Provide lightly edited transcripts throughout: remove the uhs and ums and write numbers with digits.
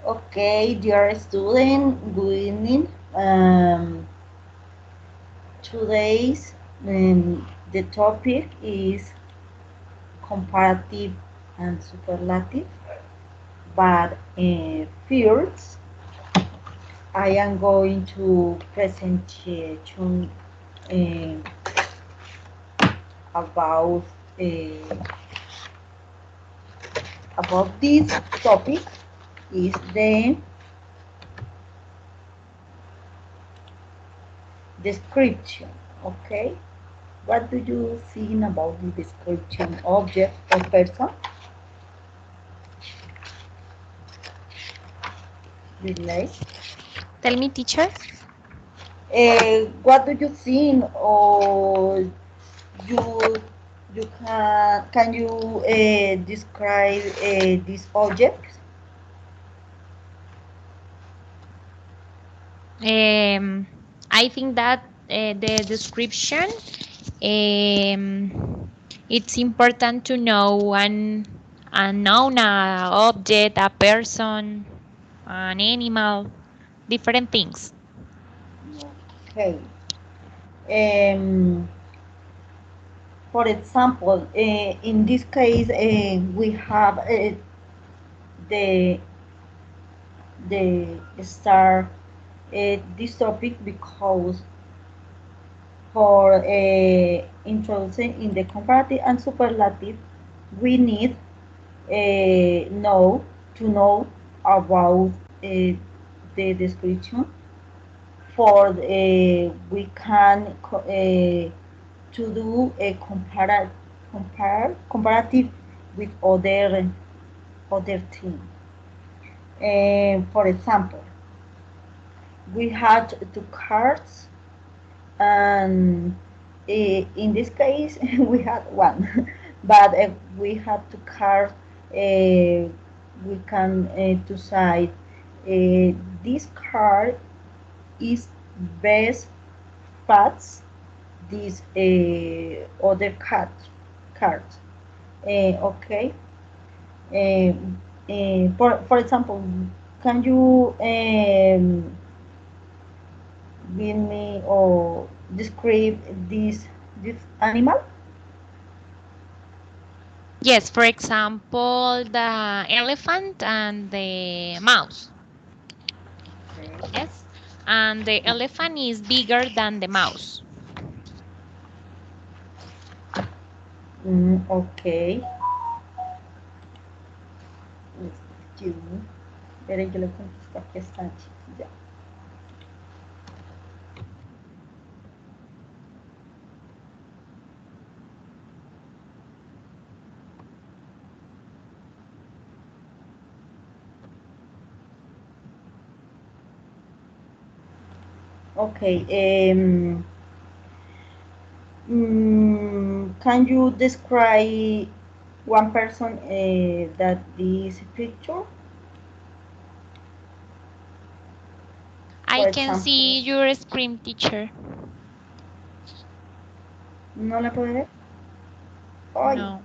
Okay, dear student, good evening. Today's the topic is comparative and superlative, but first I am going to presentation uh, about uh, this topic is the description. Okay, what do you think about the description object or person? Relate. Tell me, teacher. What do you think, or you can you describe this object? Um, I think that the description, it's important to know a noun, a object, a person, an animal, different things. Okay. Um, for example, in this case, we have the start this topic because for introducing in the comparative and superlative, we need know to know about the description for we can to do a comparative with other thing. For example, we had two cards, and in this case we had one, but we had two cards. We can decide this card is best fats this other cards. Okay. Uh, for example, can you give me or describe this animal? Yes, for example, the elephant and the mouse. Okay. Yes, and the elephant is bigger than the mouse. Ok. Excuse me. Peraí que ele conquista aqui bastante. Já. Okay. Can you describe one person that this picture? I For can example, see your screen, teacher. ¿no la puede ver? Ay, No.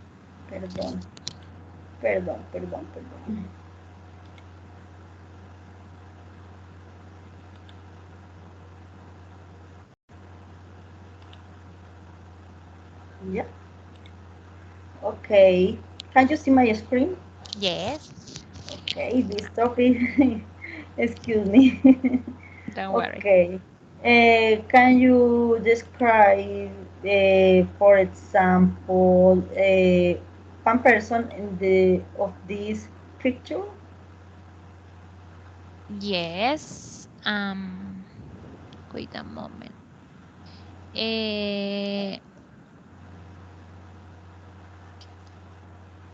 perdón, perdón. Yeah. Okay. Can you see my screen? Yes, Okay, this topic. Excuse me. don't worry. Okay. Can you describe, for example, one person in the of this picture? Yes. Wait a moment. Eh,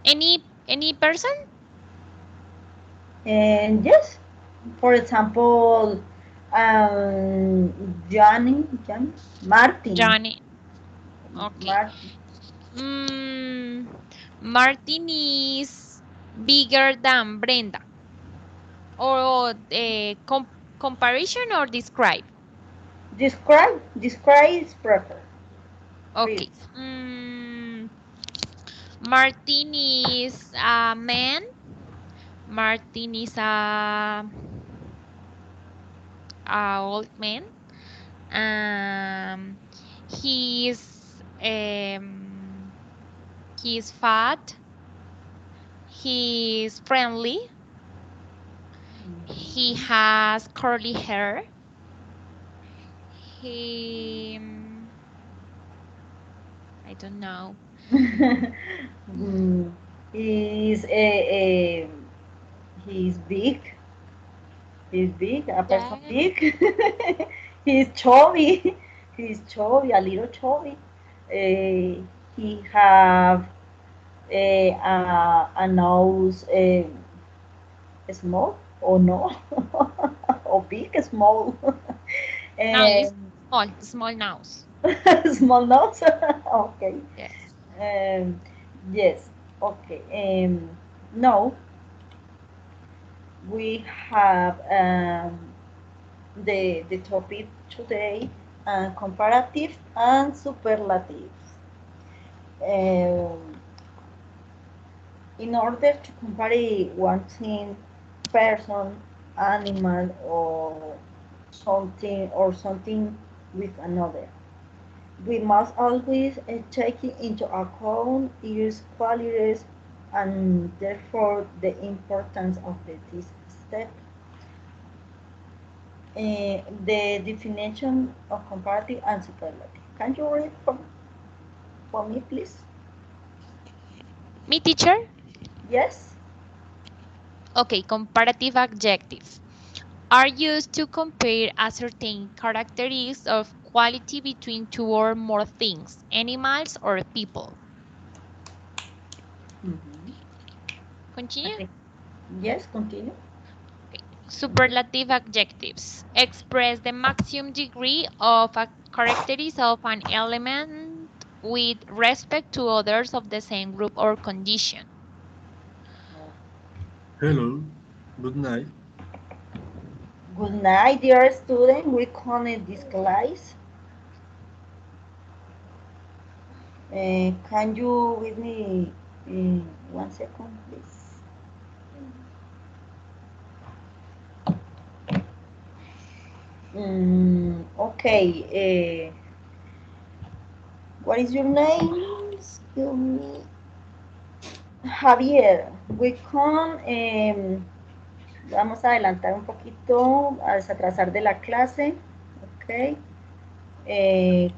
any person? And yes, for example, Johnny, Martin, Johnny. Okay. Martin. Mm, Martin is bigger than Brenda. Or comparison or describe. Describe is prefer. Please. Okay. Martin is a man. Martin is a old man. Um, he's um, he's fat. He's friendly. He has curly hair. He, I don't know. Mm, he's a he's big. He's big. A person Yeah, big. He's chubby. He's chubby. A little chubby. He have a nose small or no or big small. no, it's um, small nose. small nose. Okay. Yes. Um, yes. Okay. No, we have the topic today, comparative and superlatives. Um, in order to compare one thing, person, animal, or something with another, we must always take into account its qualities and therefore the importance of this step. The definition of comparative and superlative. Can you read for me, please? Me, teacher? Yes. Okay, comparative adjectives are used to compare a certain characteristics of quality between two or more things, animals or people. Mhm. I Continue. think yes. Continue. Okay. Superlative adjectives express the maximum degree of a characteristic of an element with respect to others of the same group or condition. Hello, good night. Good night, dear student. We connect this class. Can you with me 1 second, please? Okay. What is your name? Excuse me. Javier. We can. Vamos a adelantar un poquito, a desatrasar de la clase. Ok.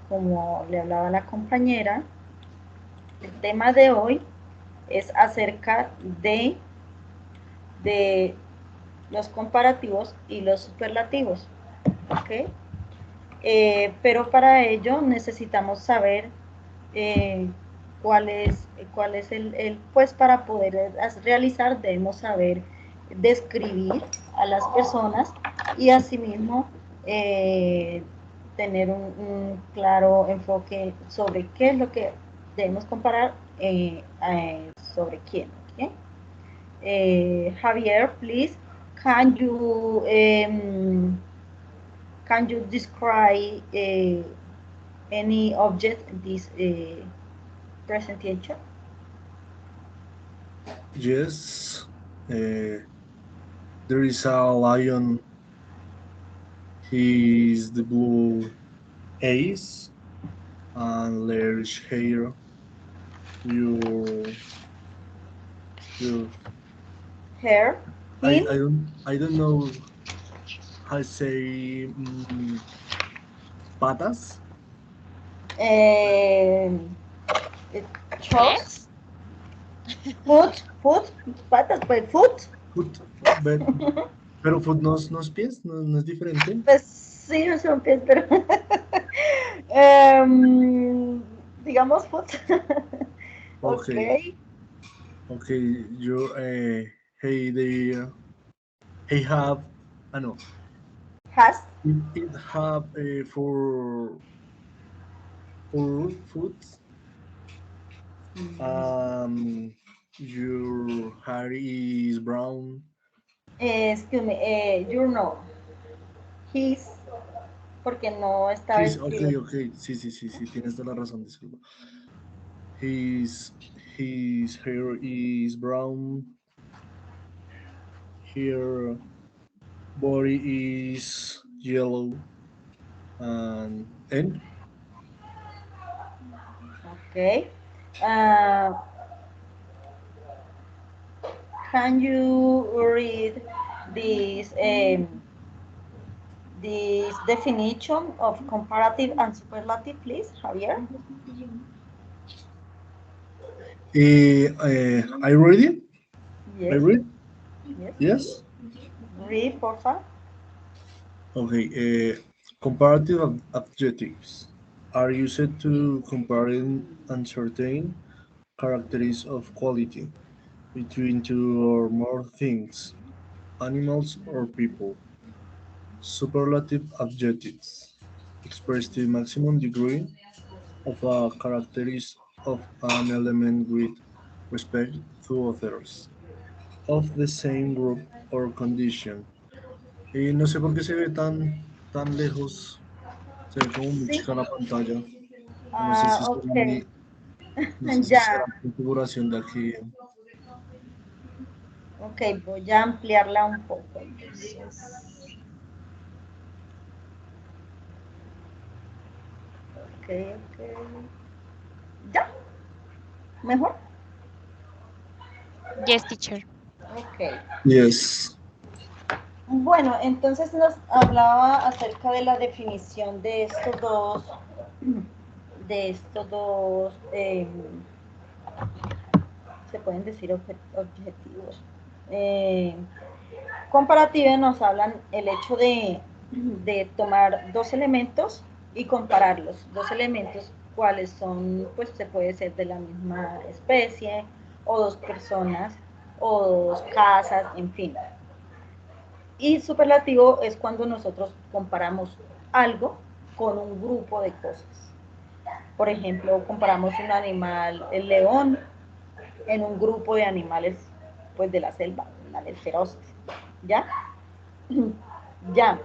Como le hablaba la compañera, el tema de hoy es acerca de los comparativos y los superlativos. ¿Ok? Pero para ello necesitamos saber eh, cuál es pues para poder realizar debemos saber describir a las personas y asimismo eh, tener un claro enfoque sobre qué es lo que debemos comparar sobre quién. ¿Okay? Javier, please, can you describe any object in this presentation? Yes, uh, there is a lion. He's the blue ace and large hair. Your your Hair, him, I don't know how to say patas. um, chest, Legs? foot, patas, pues foot. Foot, but, pero foot no es pies, no es diferente. Pues sí, no son pies, pero em, digamos foot. Ok, Okay, okay. Hey there. Hey have. I know. has. It have for foot. Um, your hair is brown. Excuse me, you know, his, porque no está His escrito. okay, okay. Sí, sí, sí, sí. Tienes toda la razón. Disculpa. His his hair is brown. Her body is yellow and Okay. Uh, can you read this this definition of comparative and superlative, please, Javier? I read it. I Yes, read. yes. Yes. Read, porfa. Okay. Comparative adjectives are used to comparing uncertain characteristics of quality between two or more things, animals or people. Superlative adjectives express the maximum degree of a characteristic of an element with respect to others of the same group or condition. Y no sé por qué se ve tan lejos, se ve como muy Sí. chica la pantalla. No sé si será Ok. no sé si será Ya. la configuración de aquí. Ok, voy a ampliarla un poco. Entonces. Ok, ok. Ya. Mejor. Yes, teacher. Ok. Yes. Bueno, entonces nos hablaba acerca de la definición de estos dos, se pueden decir objetivos. Eh, Comparative nos hablan el hecho de tomar dos elementos y compararlos. Dos elementos cuáles son, pues se puede ser de la misma especie, o dos personas, o dos casas, en fin. Y superlativo es cuando nosotros comparamos algo con un grupo de cosas. Por ejemplo, comparamos un animal, el león, en un grupo de animales pues de la selva, animales feroces. ¿Ya? Ya,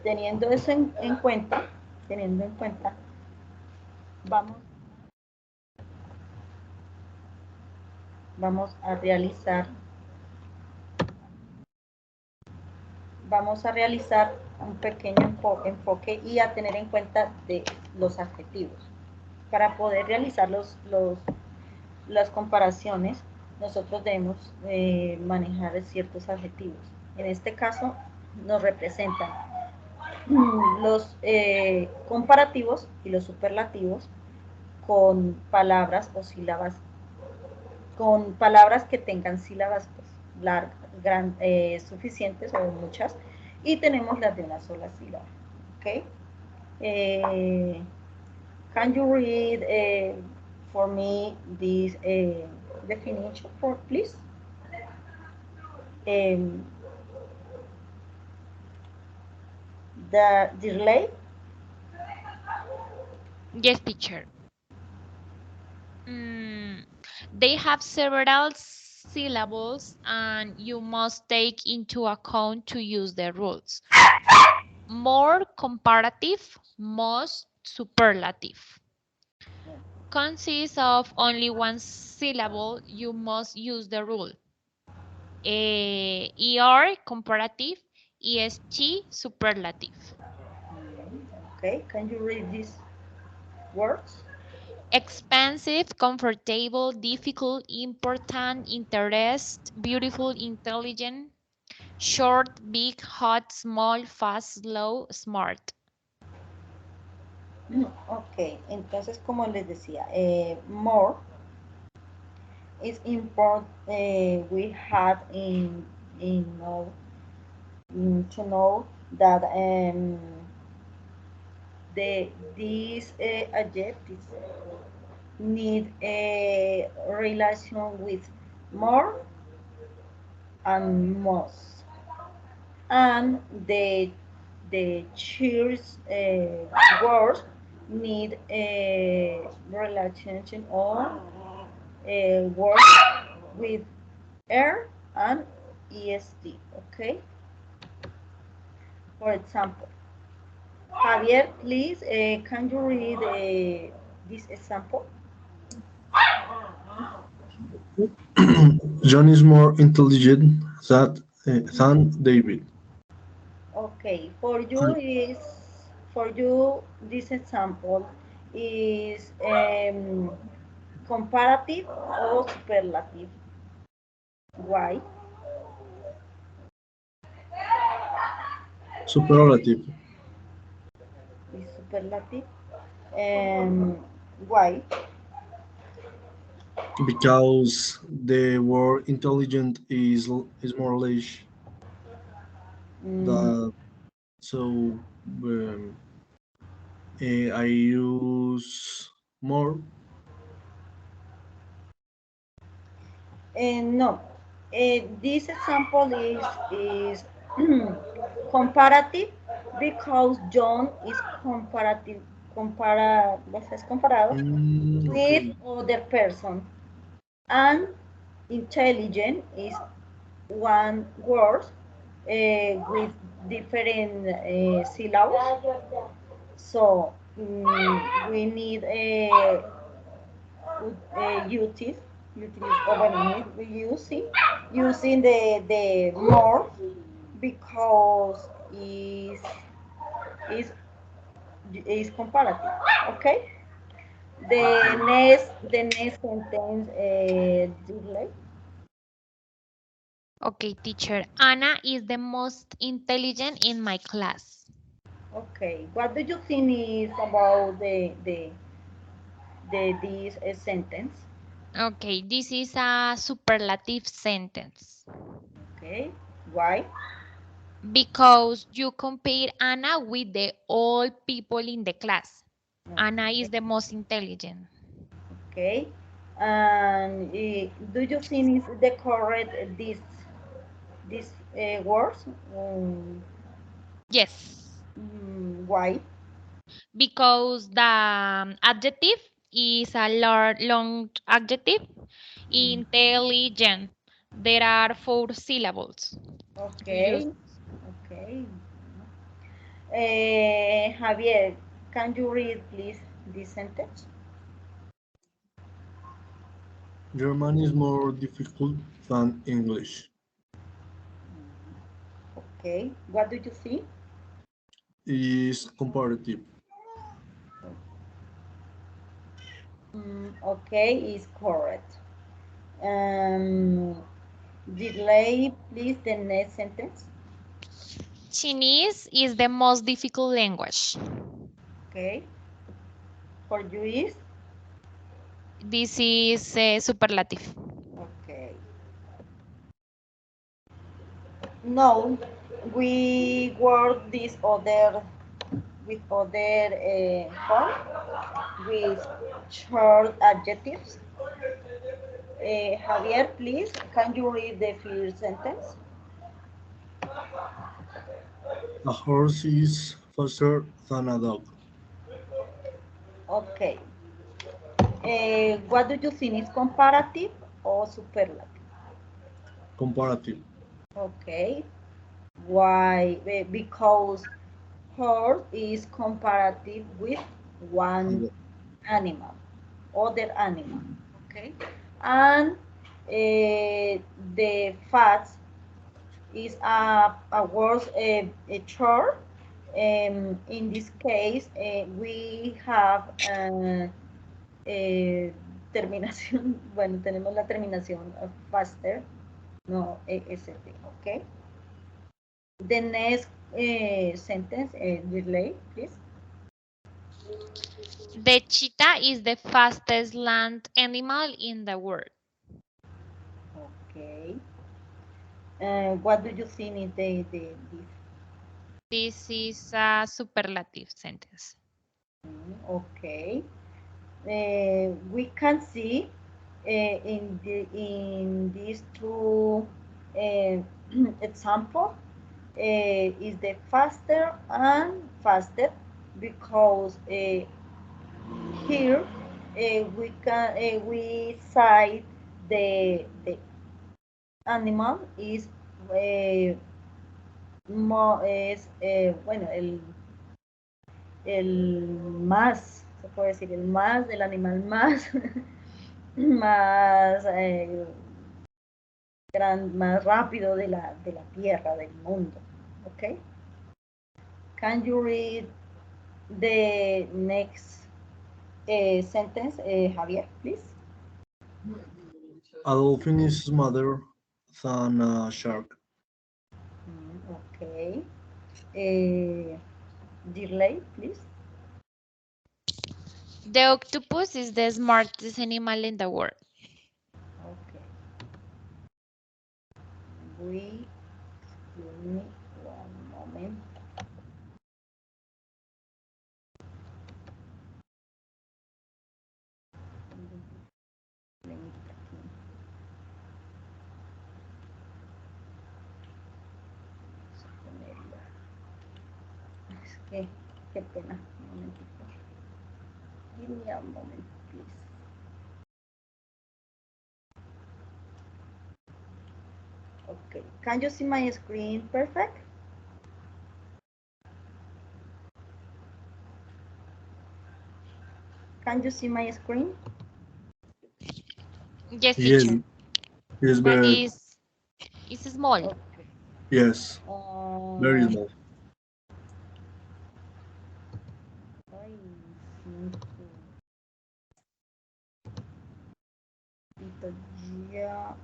teniendo eso en cuenta, teniendo en cuenta, vamos, vamos a realizar, vamos a realizar un pequeño enfoque y a tener en cuenta de los adjetivos. Para poder realizar las comparaciones, nosotros debemos manejar ciertos adjetivos. En este caso, nos representan los comparativos y los superlativos con palabras o sílabas, con palabras que tengan sílabas pues, largas, suficientes o muchas, y tenemos las de una sola sílaba. ¿Okay? Eh, can you read for me this definition, for, please? Um, the delay. Yes, teacher. Mm, they have several syllables and you must take into account to use the rules. More comparative, most superlative. Consists of only one syllable, you must use the rule. ER comparative, EST superlative. Okay, can you read these words? Expensive, comfortable, difficult, important, interest, beautiful, intelligent, short, big, hot, small, fast, slow, smart. Ok, entonces como les decía, more is important. We have in know, to know that these adjectives need a relation with more and most, and the cheers words need a relation or a word with R and EST. Okay. For example, Javier, please, can you read this example? John is more intelligent than than David. Okay, Uh, for you this example is comparative or superlative. Why? Superlative, Is superlative. Um, why? because the word intelligent is more or less Mm, that. So I use more. no, this example is comparative because John is ¿cómo se es comparado? With Okay. other person, and intelligent is one word with different syllables. So we need bueno, we using the more because is is comparative. Okay. Okay. The next sentence, delay. Okay, teacher. Anna is the most intelligent in my class. Okay. What do you think is about this sentence? Okay, this is a superlative sentence Okay. Why? because you compare Anna with the all people in the class. Anna Okay. is the most intelligent. Okay. And do you think is the correct this words? Yes, Why? because the adjective is a long adjective. Mm, Intelligent. There are four syllables to use. okay. Okay. Javier, can you read please this sentence? German is more difficult than English. Okay. What do you think? Is comparative. Okay, is correct. Um, delay, please, the next sentence. Chinese is the most difficult language. Okay. For you is? This is superlative. Okay. No, we work this other with other form with short adjectives. Javier, please, can you read the first sentence? A horse is faster than a dog. Okay. What do you think is comparative or superlative? Comparative. Okay. Why? Because horse is comparative with one animal, other animal. Okay. And the fat is a word, a chore. In this case, we have terminación, bueno, tenemos la terminación faster, no EST, ¿ok? The next sentence, relay, please. The cheetah is the fastest land animal in the world. Okay. What do you think is this? This is a superlative sentence. Okay. We can see in these two example is the faster and faster because here we cite the animal is bueno el más se puede decir el más del animal más más más rápido de la Tierra, del mundo. ¿Ok? Can you read the next sentence, Javier, please? A dolphin is smarter than a shark. Okay. Dirley, please. The octopus is the smartest animal in the world. Okay. Give me one moment. Es que, qué pena, un momentito. Give me a moment, please. Okay, can you see my screen perfect? Can you see my screen? Yes, Yes, teacher. yes, But but it's small. Okay. yes, very small. Ay, cinco. Ya.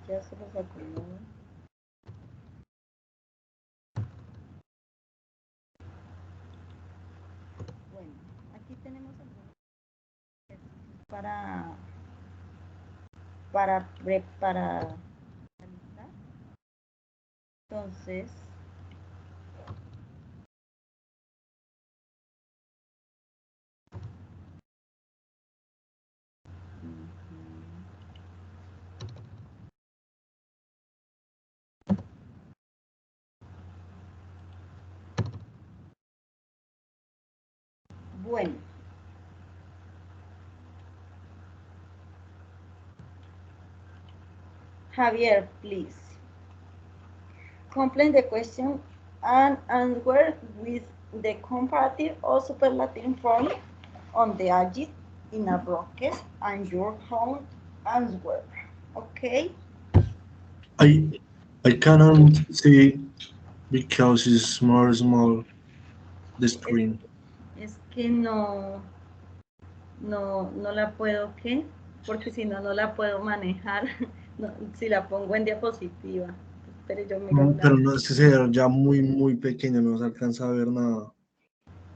Ya se los acomodo. Bueno, aquí tenemos algunos ejercicios para preparar. Entonces, bueno, Javier, please. Complete the question and answer with the comparative or superlative form on the edges in a bracket and your own answer. Okay? I I cannot see because it's more small the Es, screen. es que no la puedo, ¿qué? Porque si no, no la puedo manejar. No, si la pongo en diapositiva. Pero yo miro una. Pero no es que sea ya muy pequeño, no se alcanza a ver nada.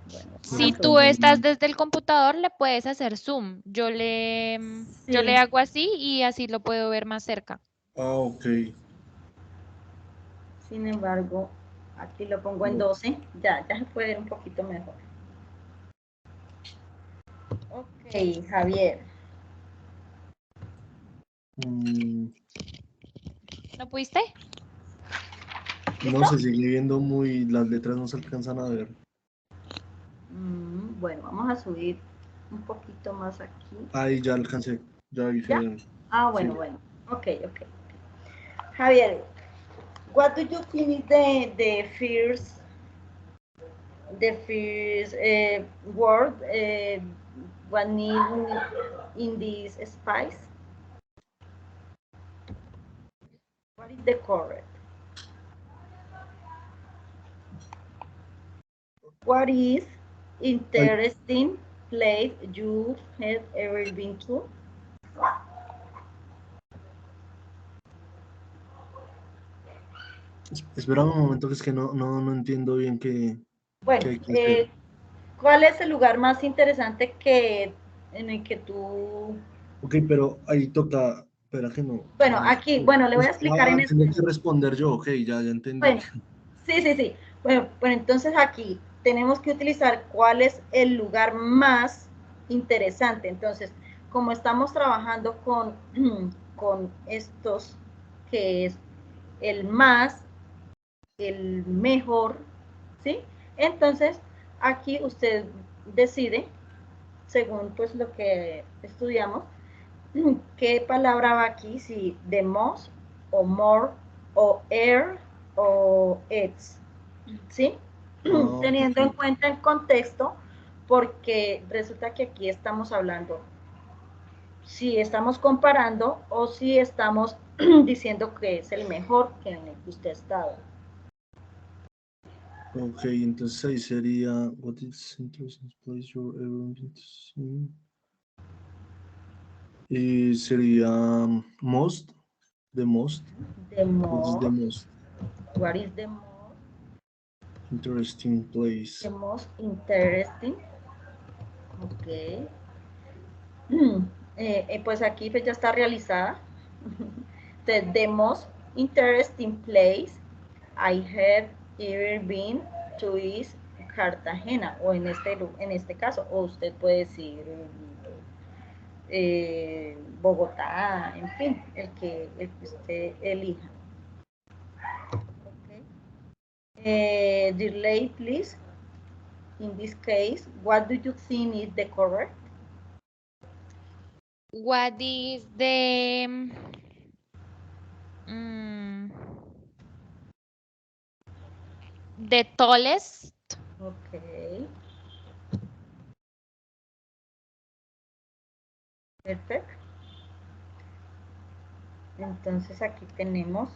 Bueno, vamos Si a tú subir. estás desde el computador, le puedes hacer zoom. Yo le Sí, hago así y así lo puedo ver más cerca. Ah, ok. sin embargo, aquí lo pongo en 12. Ya se puede ver un poquito mejor. Ok, Javier. Mm, ¿No pudiste? no ¿Listo? se sigue viendo muy, las letras no se alcanzan a ver. Bueno, vamos a subir un poquito más aquí. Ahí ya alcancé, ya vi ¿Ya? que Ah, sí. bueno. Ok. Javier, what do you think the first word one in this spice? What is the correct? What is Ay, interesting place you have ever been to? espera un momento que es que no entiendo bien qué Bueno, hay que hacer. ¿cuál es el lugar más interesante en el que tú... Ok, pero ahí toca, espera que Bueno, aquí, bueno, le voy a explicar en tengo que español. responder yo, ok, ya entendí. Bueno, sí. Bueno, entonces aquí tenemos que utilizar cuál es el lugar más interesante. Entonces, como estamos trabajando con estos, que es el más, el mejor, ¿sí? Entonces, aquí usted decide, según pues lo que estudiamos, qué palabra va aquí, si the most o more, o air, o it's, ¿sí? Teniendo en Okay. cuenta el contexto, porque resulta que aquí estamos hablando si estamos comparando o si estamos diciendo que es el mejor que en el que usted ha estado. Okay, entonces ahí sería what is interesting place you're ever been to see. Y sería most, the most. The What is the most, most what is interesting the place? most interesting? Ok. Pues aquí pues ya está realizada. The most interesting place I have ever been to is Cartagena, o en este caso, o usted puede decir Bogotá, en fin, el que usted elija. Okay. Delay, please. In this case, what do you think is the correct? What is the mm, the tallest? Okay, perfect. Entonces aquí tenemos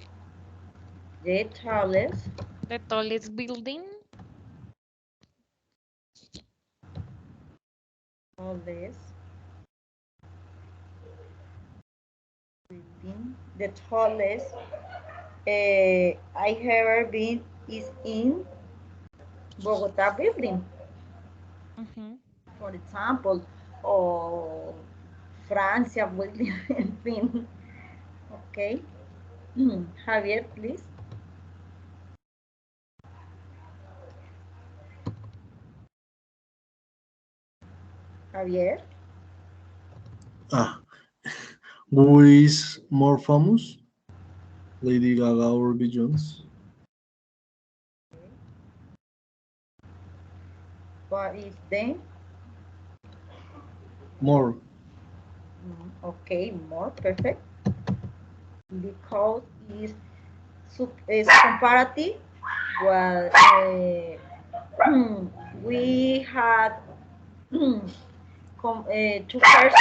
the tallest, The tallest building? tallest building. The tallest I have ever been is in Bogotá building, Mhm. for example, or Francia building, en fin. Okay. Javier, please. Javier. Ah, who is more famous? Lady Gaga or Beyoncé? What is the? More. Okay, more perfect. Because is comparative. Well, we had two persons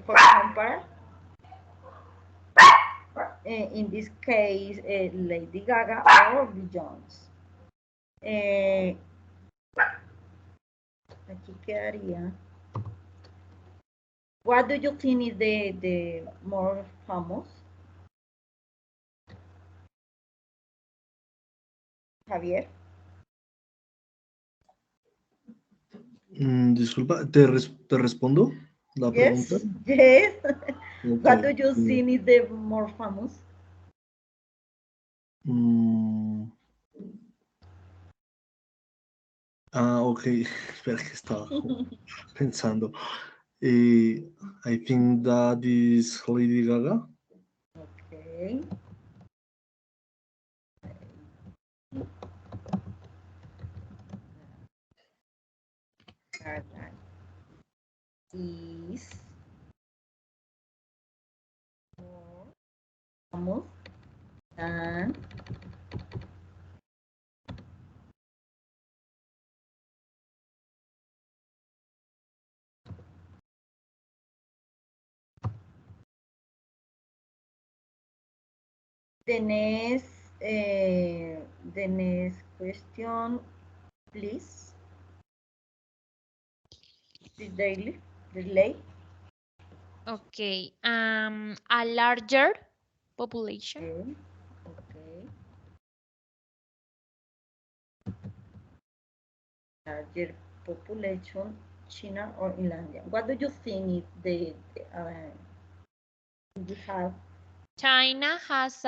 for compare. In this case, Lady Gaga or Beyoncé. Aquí quedaría. What do you think is the more famous, Javier? Disculpa, ¿te respondo la pregunta? Yes, yes. Ok. What do you think is the more famous? Mm, ok. Espera que estaba pensando. I think that is Lady Gaga. Okay. Gaga is more famous than the next, the next question, please. The daily delay. Okay. A larger population. Okay. Okay. Larger population, China or Inlandia. What do you think is we have? China has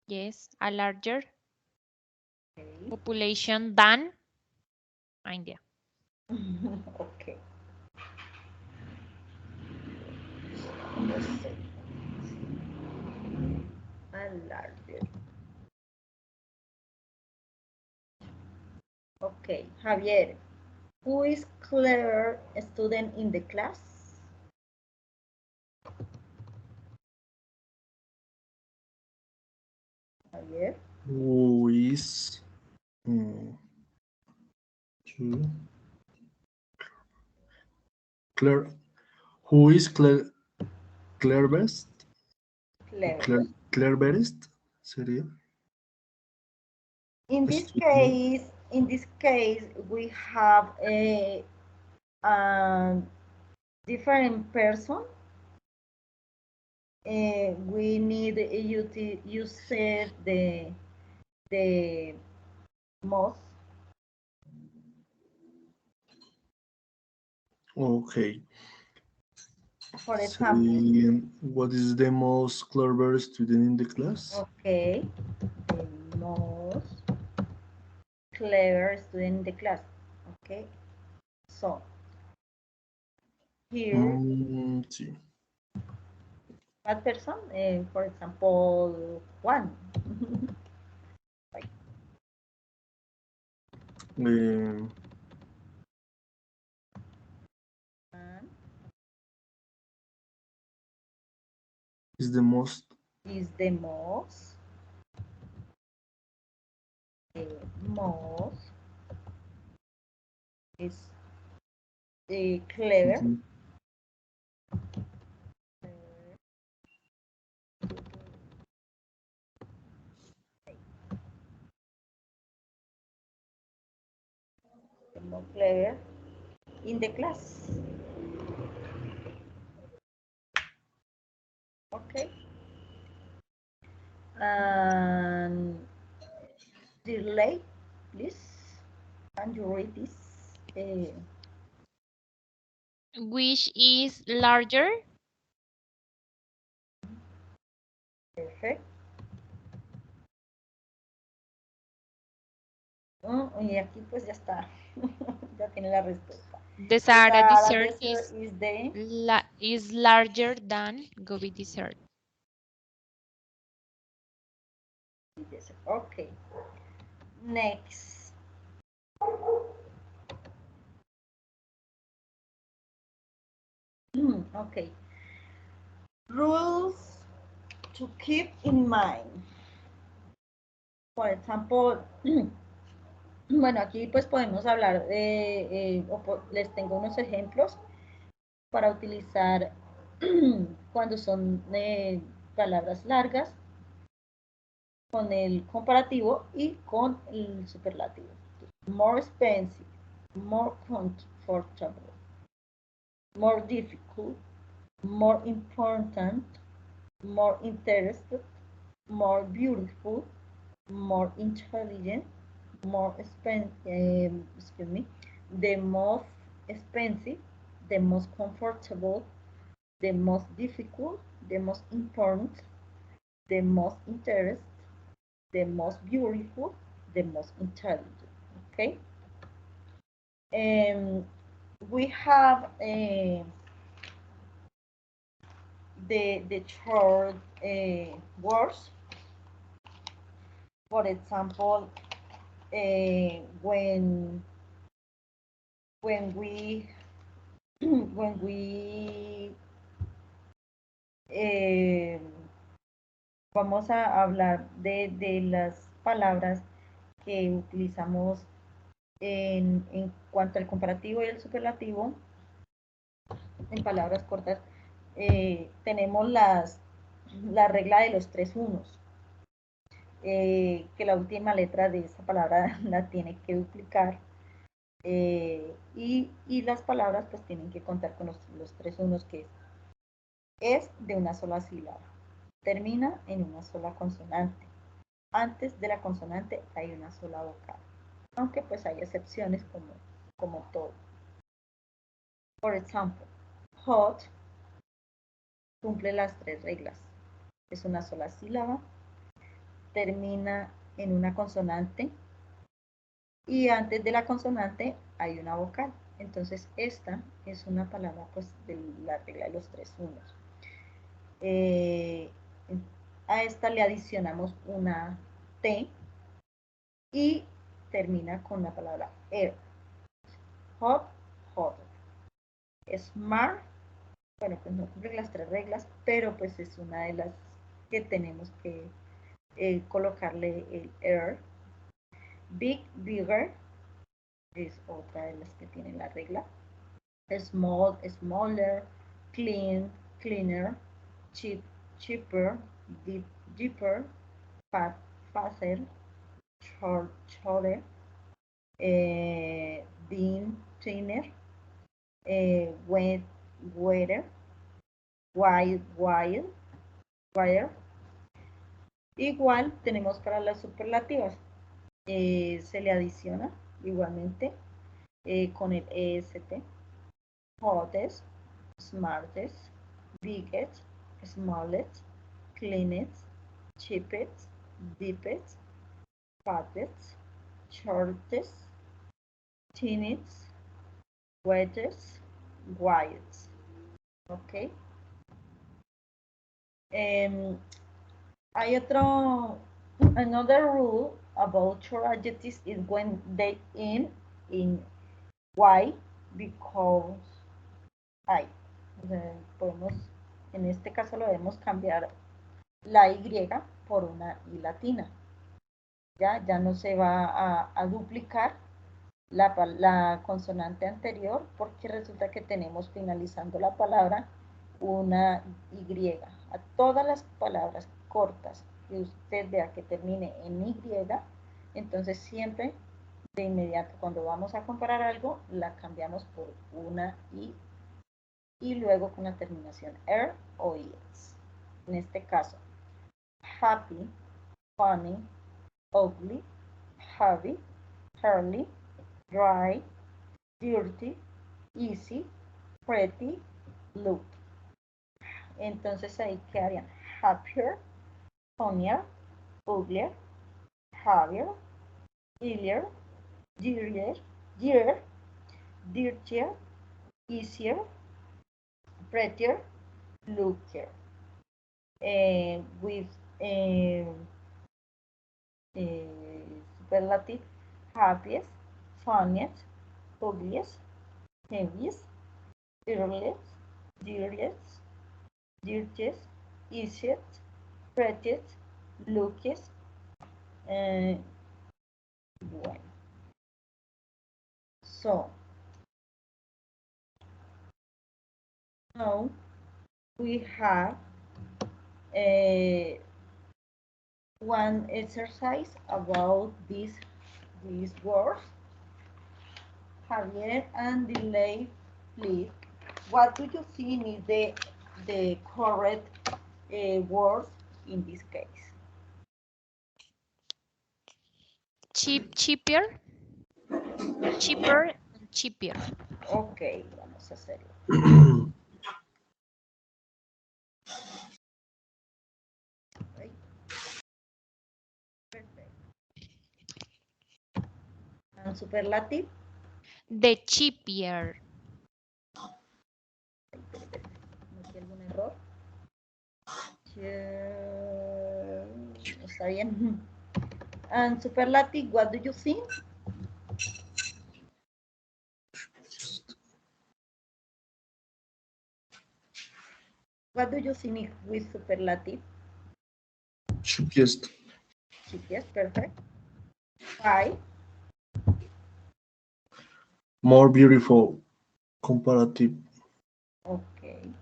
yes, a larger Okay. population than India. Okay. Let's see. A larger. Okay, Javier. Who is clever student in the class? ver. Who is mm, to Claire? Who is cleverest? Cleverest. Cleverest sería estúpido. In this case, we have a different person. We need you to use the most. Okay. For example, Saying what is the most clever student in the class? okay, the most clever student in the class. Okay, so here, Sí. what person? For example, Juan. Eh, is the most Is the most most is clever. mhm, The most clever in the class. Okay. And delay, please. Can you read this? Which is larger? Perfect. Y aquí pues ya está. Ya tiene la respuesta. The The Sahara Sahara Desert Desert is the is larger than Gobi Desert. desert. Okay. Next. Okay. Rules to keep in mind. Por ejemplo, bueno, aquí pues podemos hablar les tengo unos ejemplos para utilizar cuando son palabras largas con el comparativo y con el superlativo. More expensive, more comfortable, more difficult, more important, more interested, more beautiful, more intelligent, more excuse me, the most expensive, the most comfortable, the most difficult, the most important, the most interesting, the most beautiful, the most intelligent. Okay. We have the short words. For example, when we when we eh, vamos a hablar de las palabras que utilizamos en cuanto al comparativo y el superlativo, en palabras cortas, tenemos la regla de los tres unos, que la última letra de esa palabra la tiene que duplicar, y las palabras pues tienen que contar con los tres unos, que es de una sola sílaba, termina en una sola consonante, antes de la consonante hay una sola vocal, aunque pues hay excepciones como todo. Por ejemplo, hot cumple las tres reglas. Es una sola sílaba, termina en una consonante y antes de la consonante hay una vocal. Entonces esta es una palabra pues de la regla de los tres unos. A esta le adicionamos una T y termina con la palabra er. Hot, hot. Smart, bueno, pues no cumple las tres reglas, pero pues es una de las que tenemos colocarle el er. Big, bigger, es otra de las que tienen la regla. Small, smaller, clean, cleaner, cheap, cheaper, deep, deeper, fat, faster, short, shorter, thin, thinner, wet, wetter, wide, wide, wire. Igual tenemos para las superlativas. Se le adiciona igualmente con el est, hottest, smartest, biggest, smallest, cleanest, cheapest, deepest, fattest, shortest, thinnest, wettest, widest. ¿Ok? Hay otro, another rule about short adjectives is when they end in y because I. O sea, podemos, en este caso lo debemos cambiar la y por una i latina. Ya no se va a duplicar la consonante anterior porque resulta que tenemos finalizando la palabra una y. A todas las palabras cortas que usted vea que termine en y, entonces siempre de inmediato cuando vamos a comparar algo la cambiamos por una y luego con la terminación er o is. En este caso, happy, funny, ugly, heavy, curly, dry, dirty, easy, pretty, look. Entonces ahí quedarían happier, funnier, uglier, heavier, illier, dearier, dirtier, easier, prettier, lookier. With superlative, happiest, funniest, ugliest, heaviest, earliest, dearest, dirtiest, easiest, prettiest, lookiest. Bueno, so now we have one exercise about these words. Javier and Delay, please. What do you think is the correct word in this case? Cheaper, cheaper, and cheaper. Ok, vamos a hacerlo. Perfecto. And superlative? The cheaper. ¿Aquí algún error? Está bien. And superlative, what do you think? What do you think with superlative? Cheapest. Cheapest, perfect. Why? More beautiful. Comparative. Okay.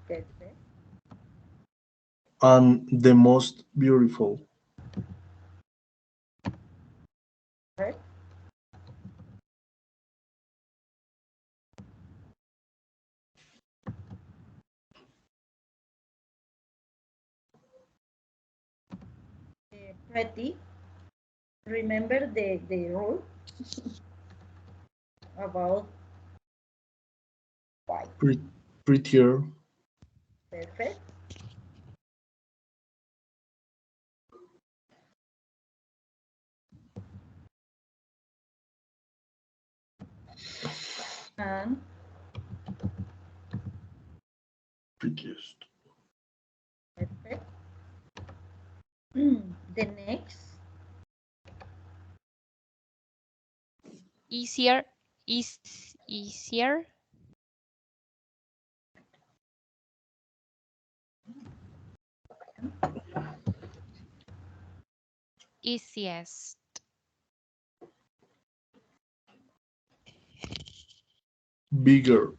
Perfect. And the most beautiful. Perfect. Pretty. Remember the rule about why. Prettier. Perfect. And Prettiest. perfect. The next. Easier, easier. Easiest. Bigger.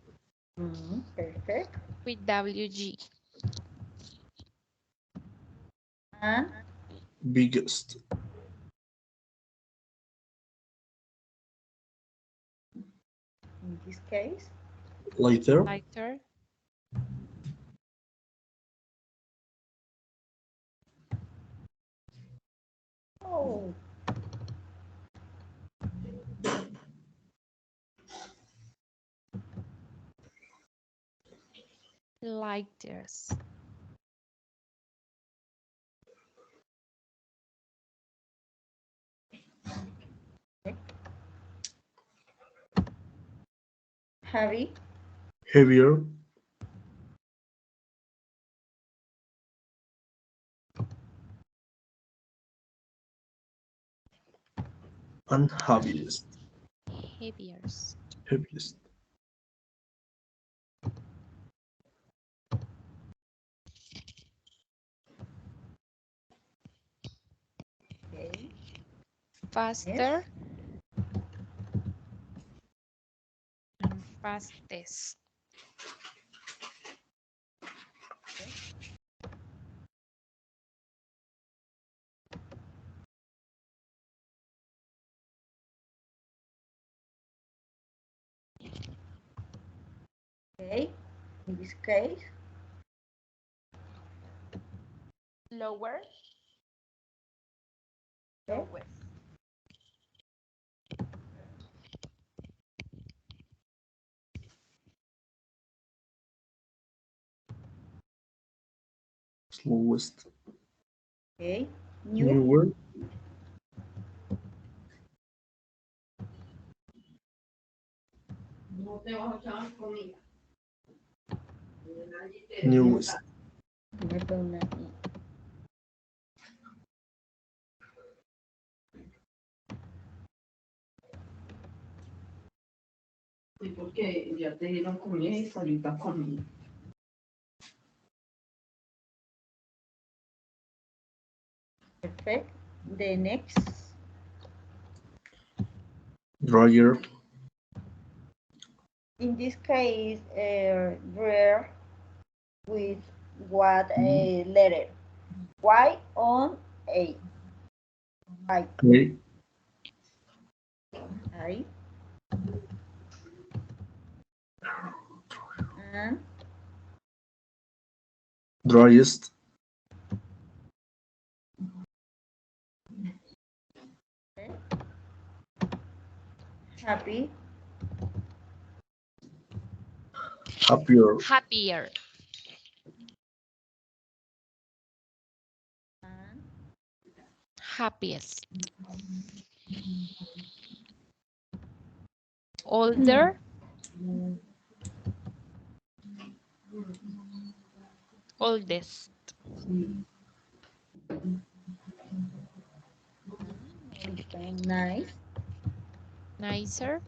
Perfect. With WG. And Biggest. in this case, Lighter. Lighter. oh, Lighters. heavy, Heavier. And heaviest. Heaviest. Heaviest. okay, Faster. yes, And fastest. okay, in this case, Lower. okay, Lowest. Slowest. okay, new, Newer. Newest. meto una I. Sí, porque ya te dieron comida y ahorita comí. Perfect. The next, Dryer. in this case, rare with what letter? Y on A. I. Okay. I. And Driest. okay, happy. Happier. Happier. And Happiest. Older. Oldest. nice. Nicer.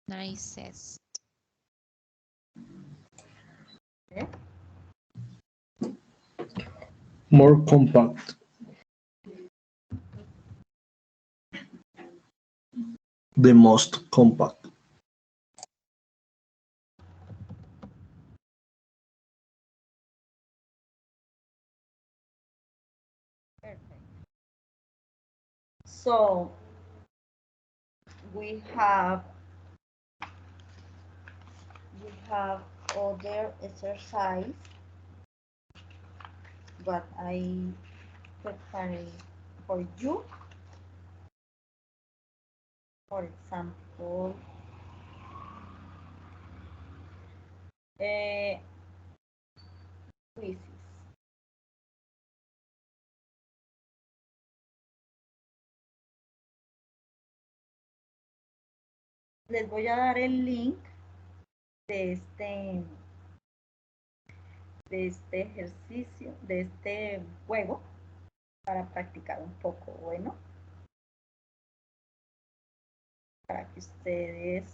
Nicest. Okay. More compact. The most compact. Perfect. So we have other exercise what I prepared for you. For example, quizzes. Les voy a dar el link de este ejercicio, de este juego, para practicar un poco, bueno, para que ustedes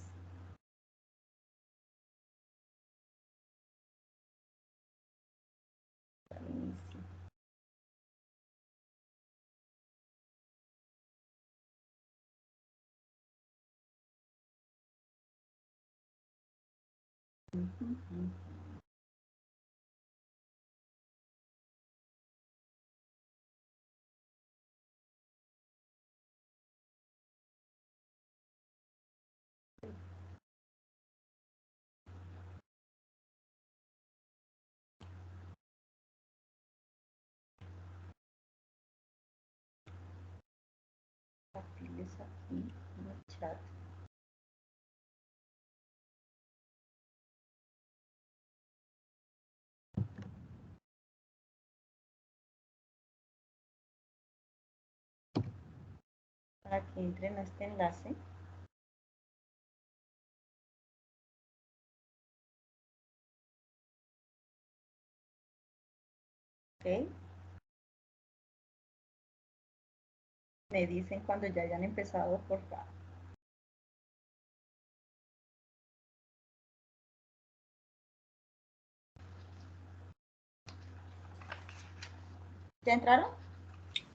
Papeles aquí en el chat. Para que entren a este enlace. Ok. Me dicen cuando ya hayan empezado, por favor. ¿Ya entraron?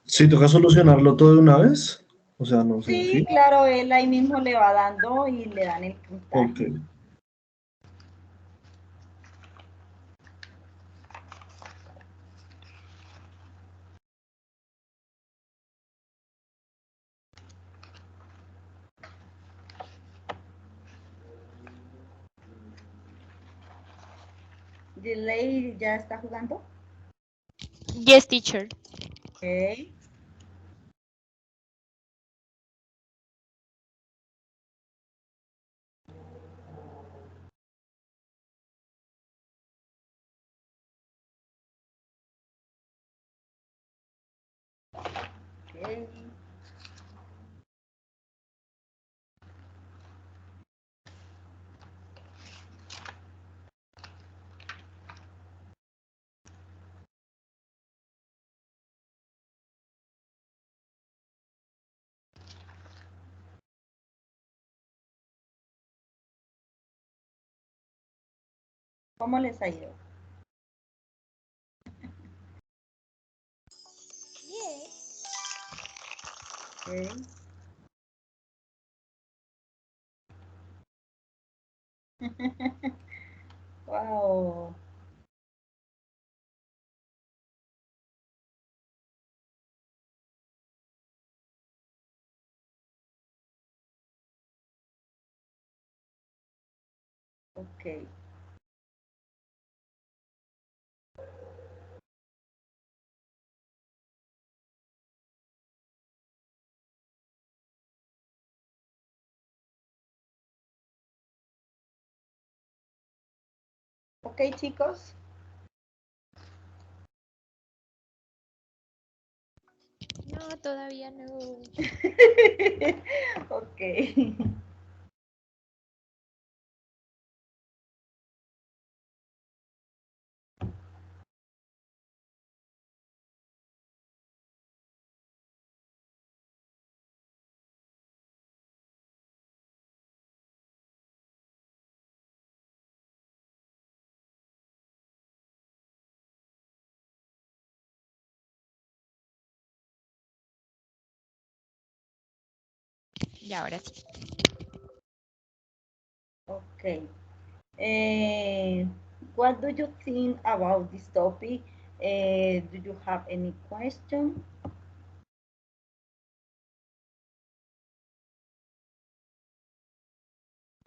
Sí, toca solucionarlo todo de una vez. O sea, no sé, Sí, ¿sí? claro, él ahí mismo le va dando y le dan el puntaje. Ok. Delay ya está jugando. Yes, teacher. Ok. Ok. ¿Cómo les ha ido? Ok. Wow. Ok. Ok, chicos. No, todavía no. Ok. Y ahora sí. Ok. What do you think about this topic? Do you have any question?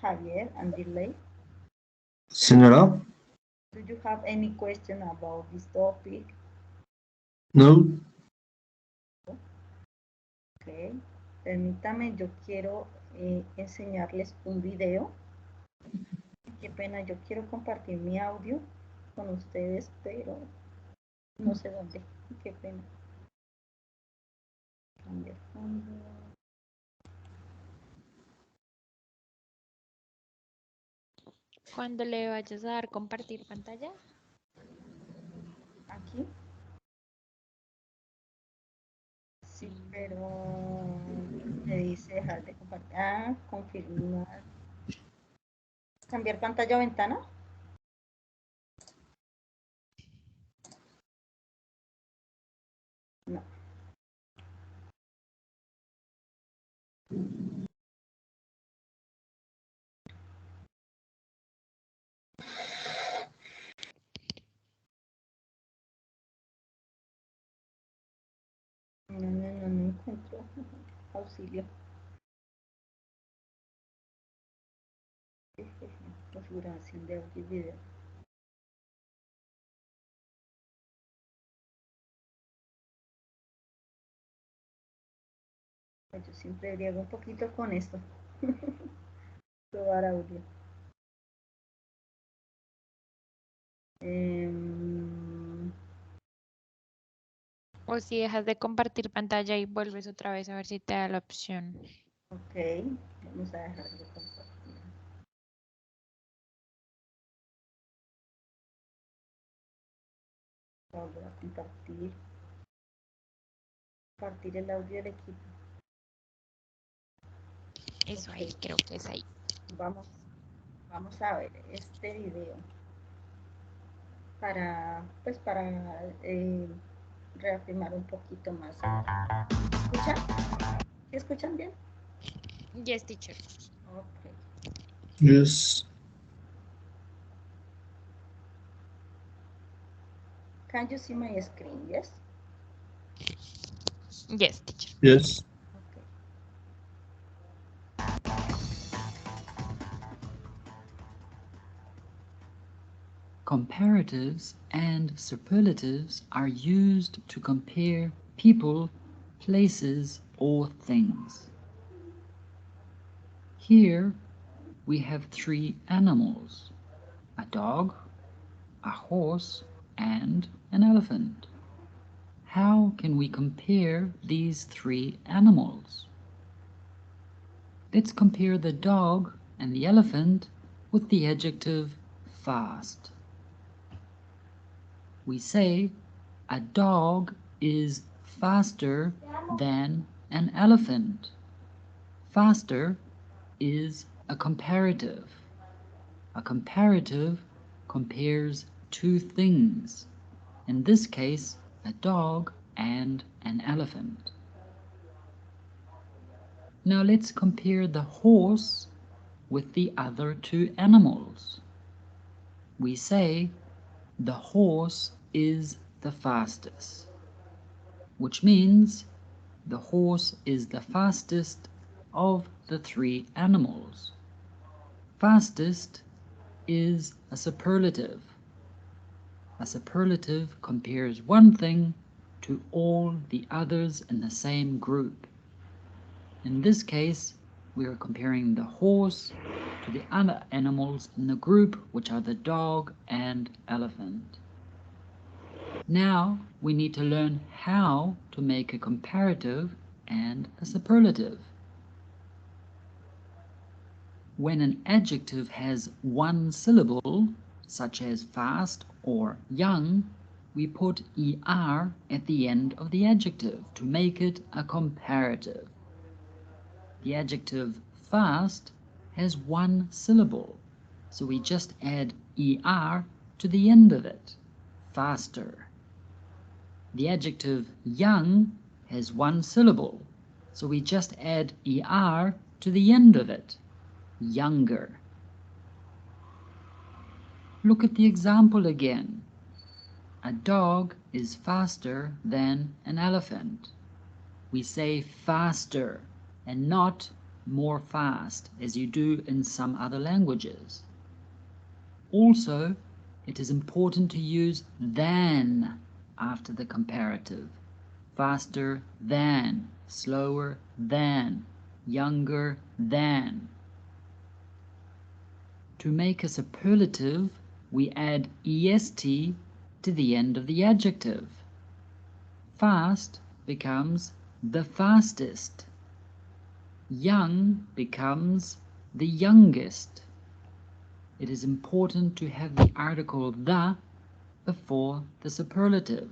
Javier and Delay, Señora, do you have any question about this topic? no. Ok. Permítame, yo quiero enseñarles un video. Qué pena, yo quiero compartir mi audio con ustedes, pero no sé dónde. Qué pena. Cambiar fondo. Cuando le vayas a dar compartir pantalla. Aquí. Sí, pero me dice dejar de compartir. Ah, confirmar. Cambiar pantalla o ventana. No. entró. Auxilio. Configuración de audio y video. Yo siempre briego un poquito con esto. Probar audio. O si dejas de compartir pantalla y vuelves otra vez a ver si te da la opción. Ok, vamos a dejar de compartir. Volver a compartir. Compartir el audio del equipo. Eso Ok. ahí, creo que es ahí. Vamos a ver este video para reafirmar un poquito más. ¿Escuchan? ¿Sí escuchan bien? Yes, teacher. Ok. Yes. Can you see my screen? Yes? Yes, teacher. Yes. Okay. Comparatives and superlatives are used to compare people, places, or things. Here we have three animals: a dog, a horse, and an elephant. How can we compare these three animals? Let's compare the dog and the elephant with the adjective fast. We say a dog is faster than an elephant. Faster is a comparative. A comparative compares two things, in this case, a dog and an elephant. Now let's compare the horse with the other two animals. We say the horse is the fastest, which means the horse is the fastest of the three animals. Fastest is a superlative. A superlative compares one thing to all the others in the same group. In this case, we are comparing the horse to the other animals in the group, which are the dog and elephant. Now we need to learn how to make a comparative and a superlative. When an adjective has one syllable, such as fast or young, we put er at the end of the adjective to make it a comparative. The adjective fast has one syllable, so we just add er to the end of it, faster. The adjective young has one syllable, so we just add er to the end of it, younger. Look at the example again. A dog is faster than an elephant. We say faster and not more fast, as you do in some other languages. Also, it is important to use than after the comparative. Faster than, slower than, younger than. To make a superlative, we add est to the end of the adjective. Fast becomes the fastest. Young becomes the youngest. It is important to have the article the before the superlative.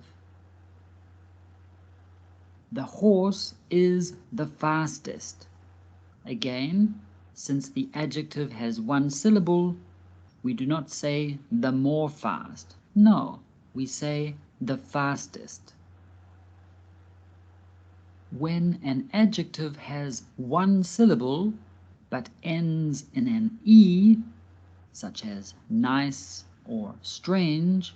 The horse is the fastest. Again, since the adjective has one syllable, we do not say the more fast. No, we say the fastest. When an adjective has one syllable but ends in an e, such as nice or strange,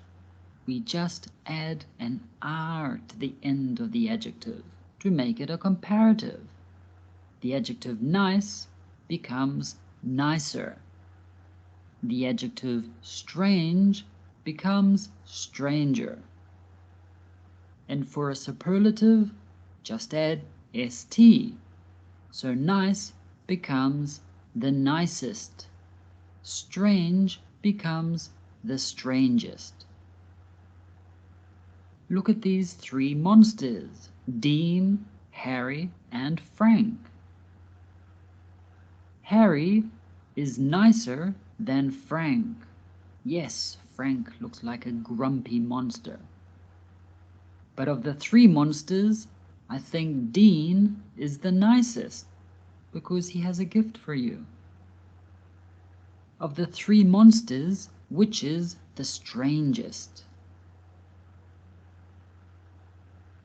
we just add an r to the end of the adjective to make it a comparative. The adjective nice becomes nicer. The adjective strange becomes stranger. And for a superlative, just add st. So nice becomes the nicest. Strange becomes the strangest. Look at these three monsters, Dean, Harry, and Frank. Harry is nicer than Frank. Yes, Frank looks like a grumpy monster. But of the three monsters, I think Dean is the nicest because he has a gift for you. Of the three monsters, which is the strangest?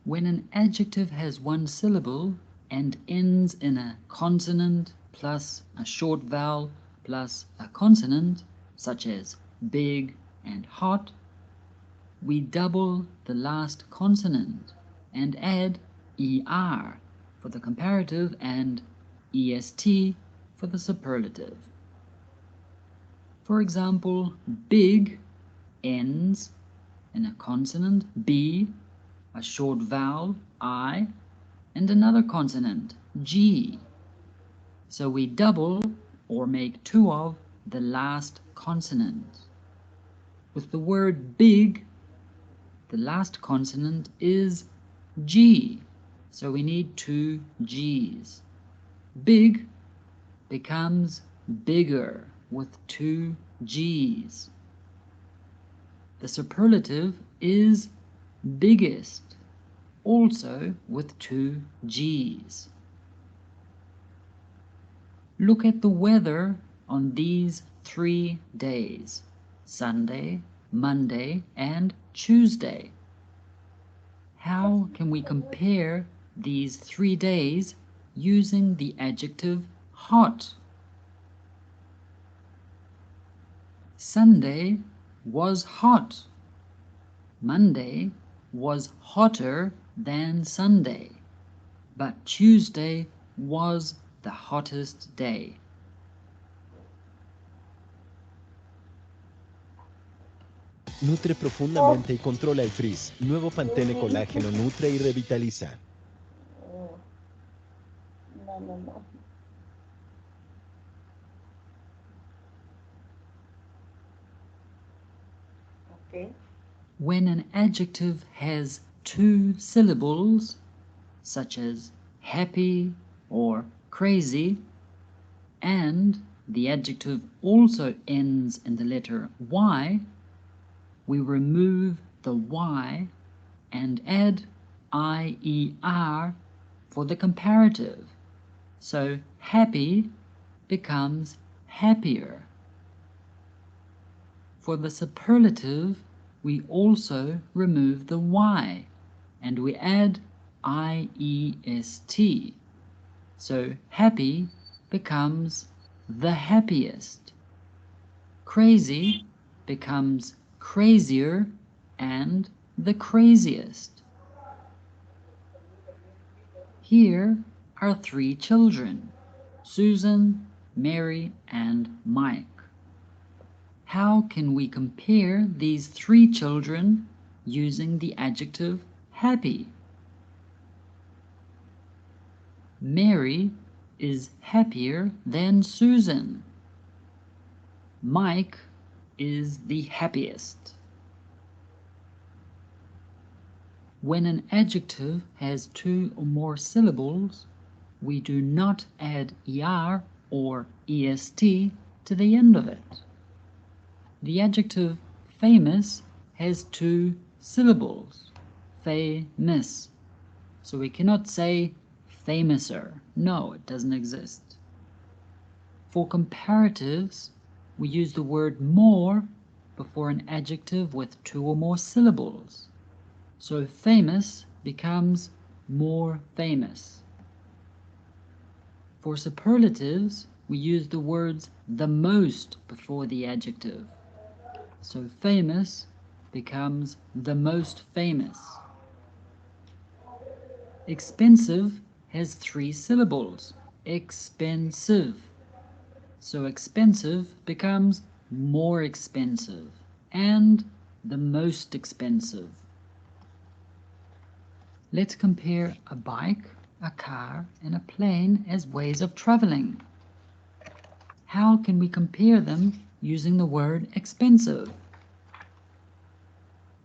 When an adjective has one syllable and ends in a consonant plus a short vowel plus a consonant, such as big and hot, we double the last consonant and add er for the comparative and est for the superlative. For example, big ends in a consonant b, a short vowel I, and another consonant g. So we double or make two of the last consonant. With the word big, the last consonant is G, so we need two G's. Big becomes bigger with two G's. The superlative is biggest, also with two G's. Look at the weather on these 3 days: Sunday, Monday, and Tuesday. How can we compare these 3 days using the adjective hot? Sunday was hot. Monday was hotter than Sunday, but Tuesday was the hottest day. Nutre profundamente y controla el frizz. Nuevo Pantene Colágeno nutre y revitaliza. No. Okay. When an adjective has 2 syllables, such as happy or crazy, and the adjective also ends in the letter Y, we remove the Y and add IER for the comparative. So happy becomes happier. For the superlative, we also remove the Y and we add IEST. So happy becomes the happiest. Crazy becomes crazier and the craziest. Here are 3 children, Susan, Mary, and Mike. How can we compare these 3 children using the adjective happy? Mary is happier than Susan. Mike is the happiest. When an adjective has 2 or more syllables, we do not add er or est to the end of it. The adjective famous has 2 syllables, famous. So we cannot say famouser. No, it doesn't exist. For comparatives, we use the word more before an adjective with 2 or more syllables. So famous becomes more famous. For superlatives, we use the words the most before the adjective. So famous becomes the most famous. Expensive has 3 syllables. Expensive. So expensive becomes more expensive and the most expensive. Let's compare a bike, a car, and a plane as ways of traveling. How can we compare them using the word expensive?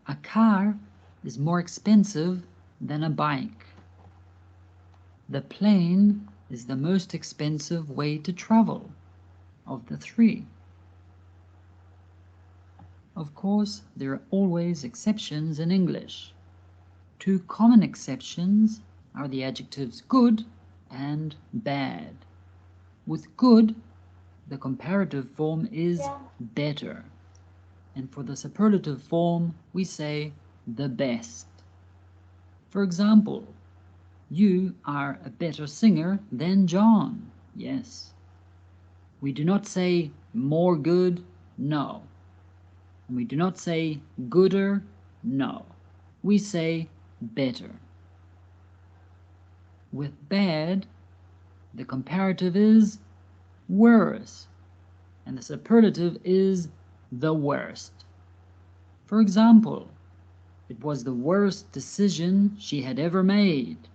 A car is more expensive than a bike. The plane is the most expensive way to travel of the 3. Of course, there are always exceptions in English. 2 common exceptions are the adjectives good and bad. With good, the comparative form is Yeah. better, and for the superlative form, we say the best. For example, you are a better singer than John. Yes. We do not say more good, no. And we do not say gooder, no. We say better. With bad, the comparative is worse, and the superlative is the worst. For example, it was the worst decision she had ever made.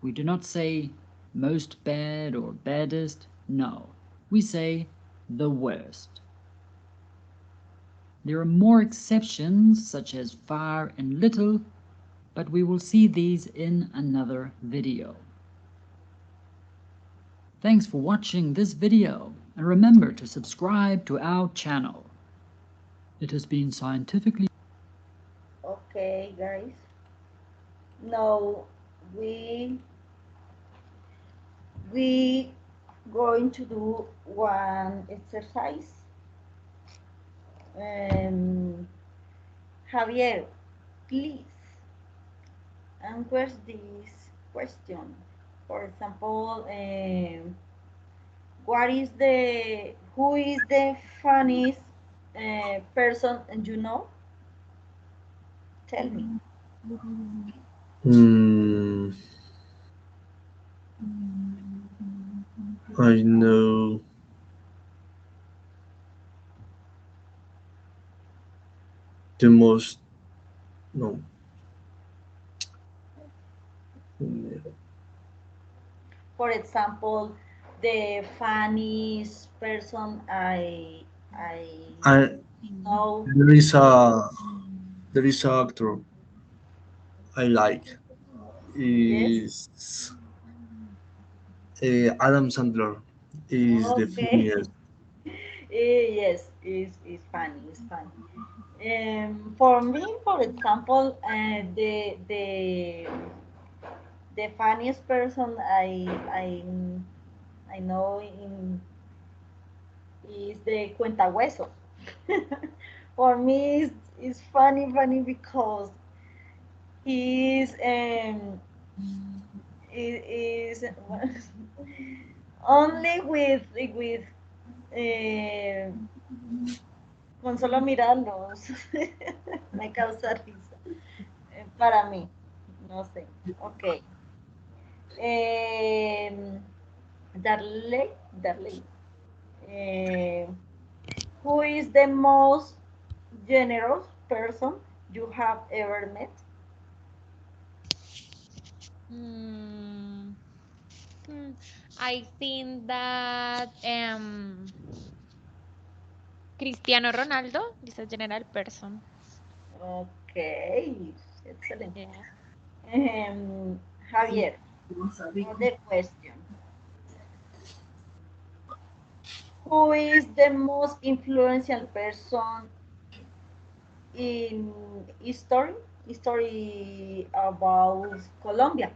We do not say most bad or baddest, no. We say the worst. There are more exceptions, such as far and little, but we will see these in another video. Thanks for watching this video, and remember to subscribe to our channel. It has been scientifically... Okay, guys. Now we we going to do one exercise. Javier, please answer this question. For example, what is the who is the funniest person you know? Tell me. Hmm, I know the most. No. For example, the funniest person I I know. there is a actor I like Yes. is Adam Sandler is the Okay. funniest. Yes, is funny. It's funny. For me, for example, the funniest person I know in is the cuentahuesos. For me, it's funny because he's is only with eh, con solo mirarlos me causa risa. Para mí, no sé. Ok. Eh, Darley. Eh, who is the most generous person you have ever met? Hmm. Hmm. I think that Cristiano Ronaldo is a general person. Okay, excellent. Yeah. Javier, another question. Who is the most influential person in history about Colombia?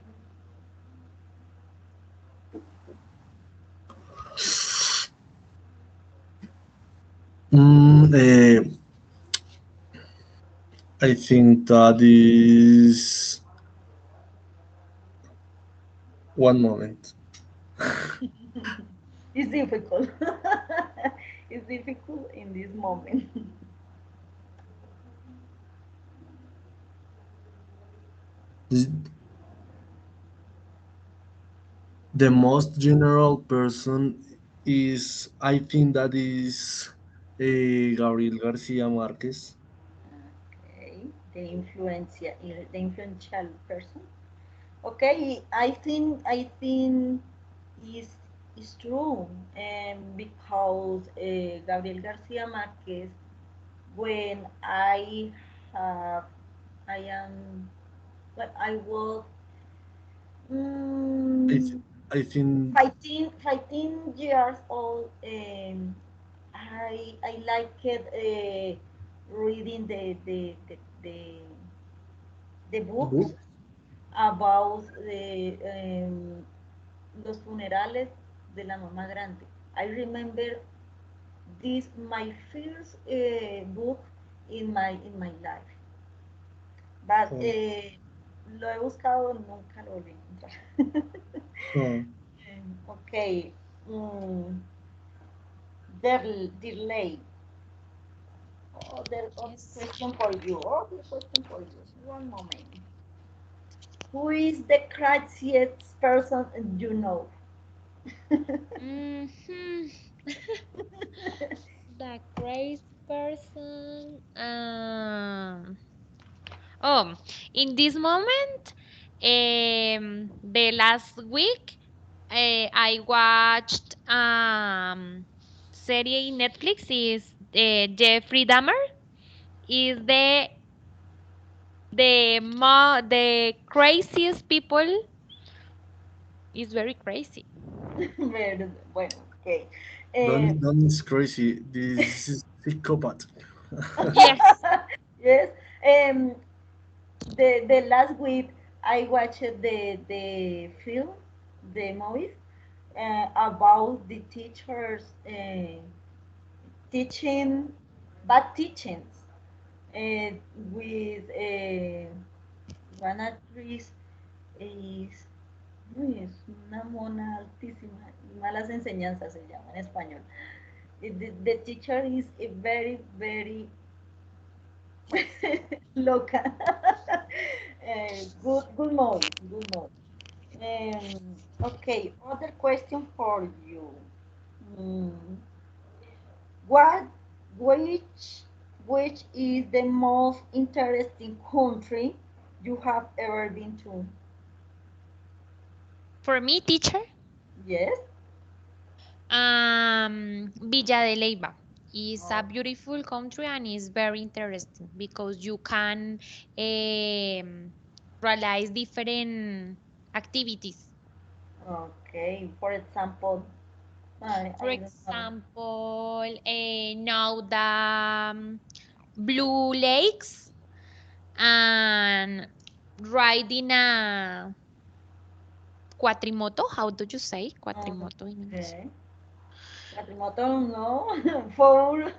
Mm, I think that is one moment. It's difficult. It's difficult in this moment. This, The most general person is, I think that is Gabriel Garcia Marquez. Okay, the influential person. Okay, I think is is true, because Gabriel Garcia Marquez, when have I am when I was I, th- mm, I think 15 years old, I liked reading the books book. about los funerales de la mamá grande. I remember this my first book in my life, but Oh, lo he buscado, nunca lo volví a encontrar. oh, Okay, mm, delay. Other Yes. question for you. Other question for you. One moment. Who is the craziest person you know? Hmm. The crazy person. Oh, in this moment, the last week, I watched serie in Netflix is Jeffrey Dahmer is the craziest people is very crazy. Bueno, okay. don't is crazy. This is psychopath. Yes. Yes. Um, the last week I watched the film, the movies, about the teachers teaching bad teachings, uh, with one actress es, uy, es una mona altísima, malas enseñanzas se llama en español. The teacher is a very, very loca. Good movie, good movie. Okay, other question for you. Mm, what, which, which is the most interesting country you have ever been to? For me, teacher, Yes. Villa de Leyva is a Oh, beautiful country and is very interesting because you can realize different activities. okay. For example, For I don't know. example, now the Blue Lakes and riding a quatrimoto. How do you say quatrimoto in English? Okay. Cuatrimoto, no. Four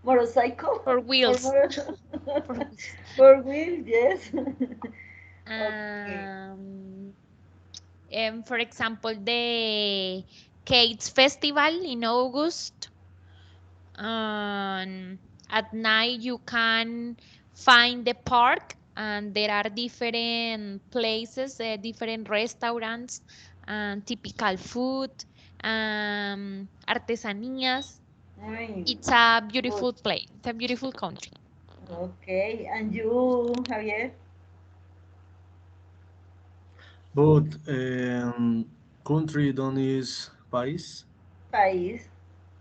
motorcycle. For Four wheels. motor. For wheels. Four wheel, yes. Okay. Um, for example, the Kate's Festival in August. Um, at night, you can find the park, and there are different places, different restaurants, and typical food, artesanías. Ay, It's a good. beautiful place. It's a beautiful country. Okay. And you, Javier? But country don't is País. País.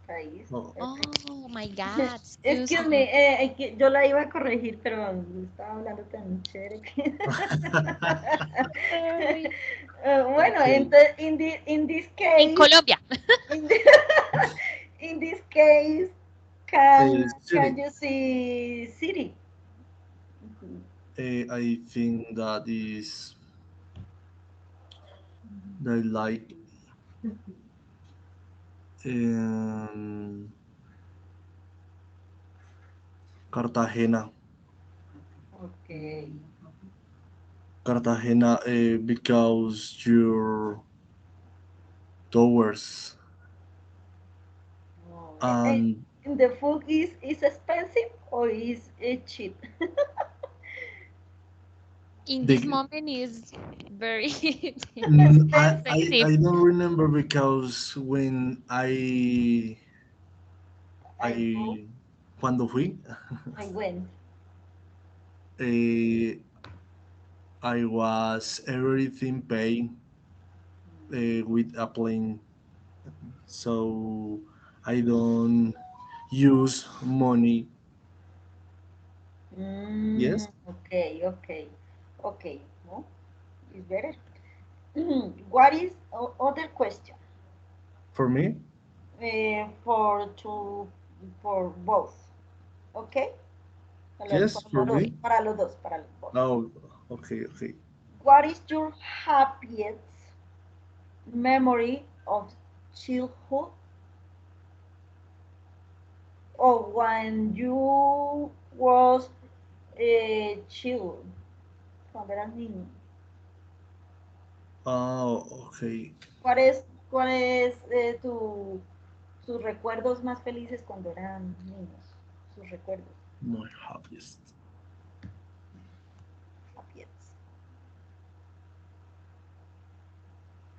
País. Oh. Perfect. Oh my God, excuse Excuse me, me. yo la iba a corregir, pero estaba hablando tan chévere que... Sorry. Bueno, Okay. in this In case, Colombia. in, the, in this case, can City. you see city? I think that is they like um, Cartagena. Okay. Cartagena because your towers Oh, and and the food is expensive or is it cheap? In this The moment is very I sensitive. don't remember because when I go, I cuando fui, I went. eh, I was everything paid with a plane, so I don't use money. Yes, Okay, okay, okay. No, it's better. What is other question? for me. For for both. Okay, Yes, for me. para los dos. Oh, okay, okay. What is your happiest memory of childhood or when you was a child? Cuando eras niño. Oh, okay. Cuál es sus recuerdos más felices cuando eran niños? Sus recuerdos. My happiest. Happiest.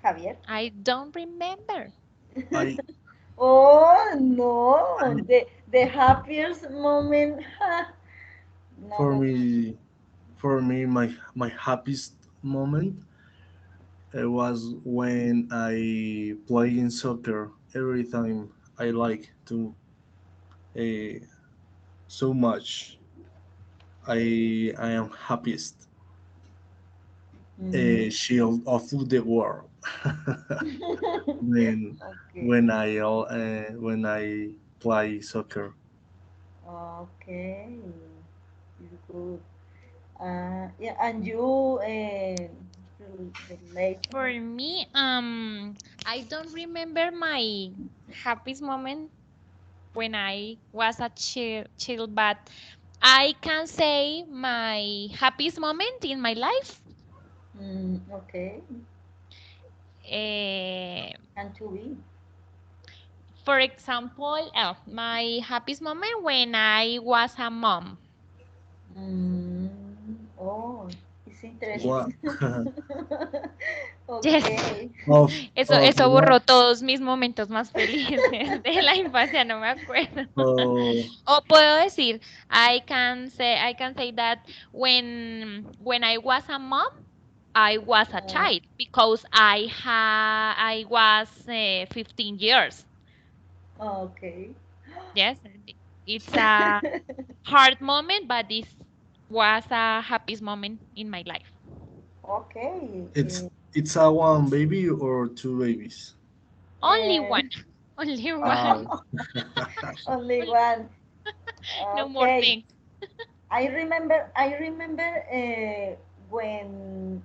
Javier. I don't remember. I Oh no, the happiest moment. No, for no, no. me my happiest moment was when I play in soccer every time. I like to uh, so much. I am happiest Mm. shield of the world when Okay, when I play soccer. okay, it's good. Yeah, and you relate. For me, I don't remember my happiest moment when I was a child, but I can say my happiest moment in my life. Okay, Eh, and to be. for example, my happiest moment when I was a mom. Mm, oh, it's What interesting. Yes. Okay. Eso what borró todos mis momentos más felices de la infancia, no me acuerdo. uh, O puedo decir, I can say that when I was a mom, I was a Uh, child because I was 15 years. okay. Yes, it's a hard moment, but this was a happiest moment in my life. Okay. it's a one baby or two babies? Only Uh, one, only Ah, one, only one. no more Okay. things. I remember when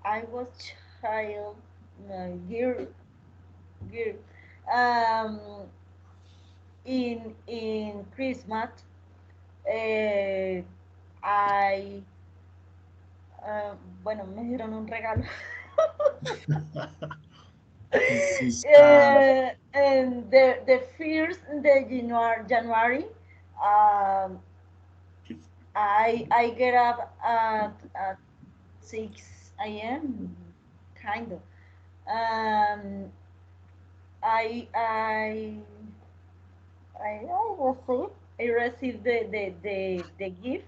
I was child, girl, girl, um, in Christmas, I, bueno, me dieron un regalo. this is And the first the January, um, I get up at 6 a.m. kind of. Um, I I I received the gift.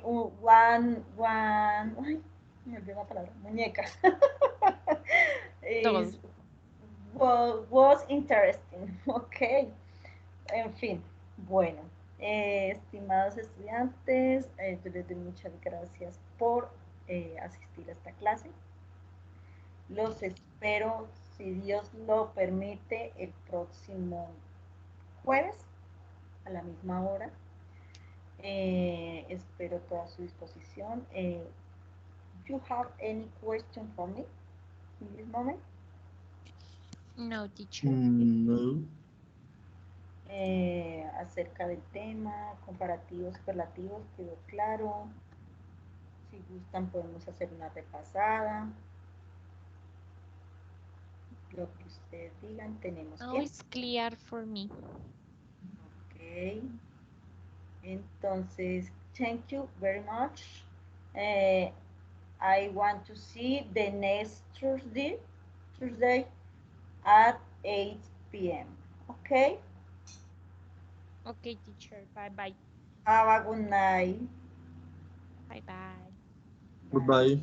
One, ay, me olvidó la palabra, muñeca. Todos. is was interesting. Okay. En fin, bueno, estimados estudiantes, yo les doy muchas gracias por asistir a esta clase. Los espero, si Dios lo permite, el próximo jueves a la misma hora. Espero toda su disposición. You have any question for me in this moment? No, teacher. no. Acerca del tema, comparativos, superlativos, quedó claro. Si gustan, podemos hacer una repasada. Lo que ustedes digan, tenemos Now tiempo. it's clear for me. Ok. Entonces, thank you very much. Uh, I want to see the next Thursday at 8 p.m. Okay? Okay, teacher. Bye bye. Have a good night. Bye bye. Bye. Goodbye.